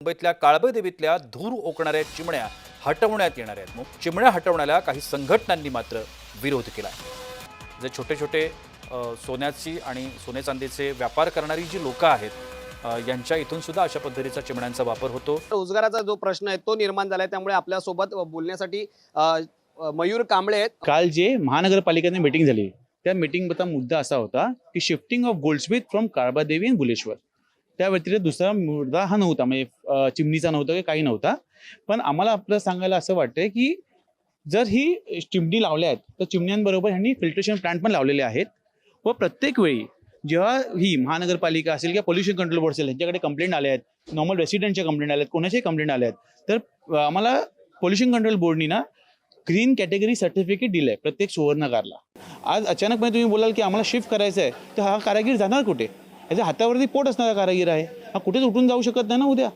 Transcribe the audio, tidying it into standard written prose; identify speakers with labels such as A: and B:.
A: मुंबईतल्या काळबेदेवीतल्या धूर ओकणाऱ्या चिमण्या हटवण्यात येणार आहेत. चिमण्या हटवण्याला काही संघटनांनी मात्र विरोध केला आहे. जे छोटे छोटे सोन्याची आणि सोने चांदीचे व्यापार करणारी जी लोक आहेत यांच्या इथून सुद्धा अशा पद्धतीचा चिमण्यांचा वापर होतो.
B: रोजगाराचा जो प्रश्न आहे तो निर्माण झालाय, त्यामुळे आपल्यासोबत बोलण्यासाठी मयूर कांबळे आहेत.
C: काल जे महानगरपालिकेने मीटिंग झाली त्या मीटिंगचा मुद्दा असा होता की shifting of Goldsmith from Kalbadevi आणि बुलेश्वर. त्या व्यतिरिक्त दुसरा मुद्दा हा नव्हता, म्हणजे चिमणीचा नव्हता की काही नव्हता. पण आम्हाला आपलं सांगायला असं वाटतंय की जर ही चिमणी लावल्या आहेत तर चिमण्यांबरोबर ह्यांनी फिल्ट्रेशन प्लांट पण लावलेले आहेत. व प्रत्येक वेळी जेव्हा ही महानगरपालिका असेल किंवा पोल्युशन कंट्रोल बोर्ड असेल यांच्याकडे कंप्लेंट आल्या आहेत, नॉर्मल रेसिडेंटच्या कंप्लेंट आल्या आहेत, कोणाच्याही कंप्लेंट आल्या आहेत, तर आम्हाला पोल्युशन कंट्रोल बोर्डनी ना ग्रीन कॅटेगरी सर्टिफिकेट दिलंय प्रत्येक सुवर्णकारला. आज अचानकपणे तुम्ही बोलाल की आम्हाला शिफ्ट करायचं आहे, तर हा कारागीर जाणार कुठे? याच्या हातावरती पोट असणारा कारागीर आहे, हा कुठेच उठून जाऊ शकत नाही ना उद्या.